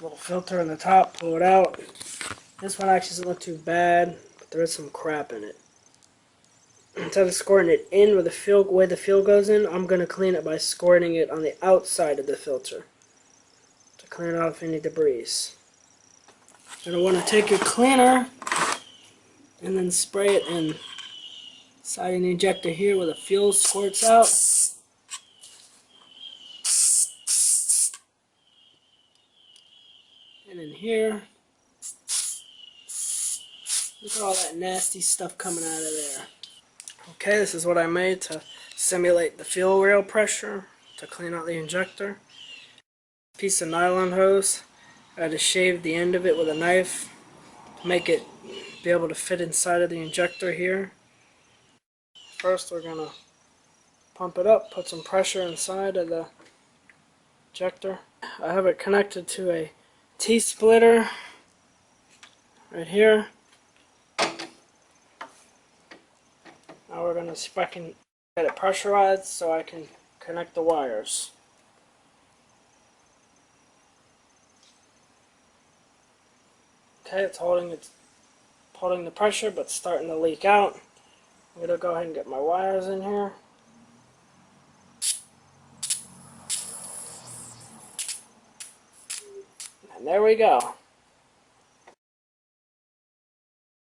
Little filter in the top, pull it out. This one actually doesn't look too bad, but there is some crap in it. Instead of squirting it in where the fuel goes in, I'm going to clean it by squirting it on the outside of the filter to clean off any debris. You're going to want to take your cleaner and then spray it in inside the injector here where the fuel squirts out. And in here, look at all that nasty stuff coming out of there. Okay, this is what I made to simulate the fuel rail pressure to clean out the injector. Piece of nylon hose. I had to shave the end of it with a knife to make it be able to fit inside of the injector here. First we're going to pump it up, put some pressure inside of the injector. I have it connected to a T-splitter right here. Now we're going to see if I can get it pressurized so I can connect the wires. Okay, it's holding the pressure, but it's starting to leak out. I'm going to go ahead and get my wires in here. And there we go.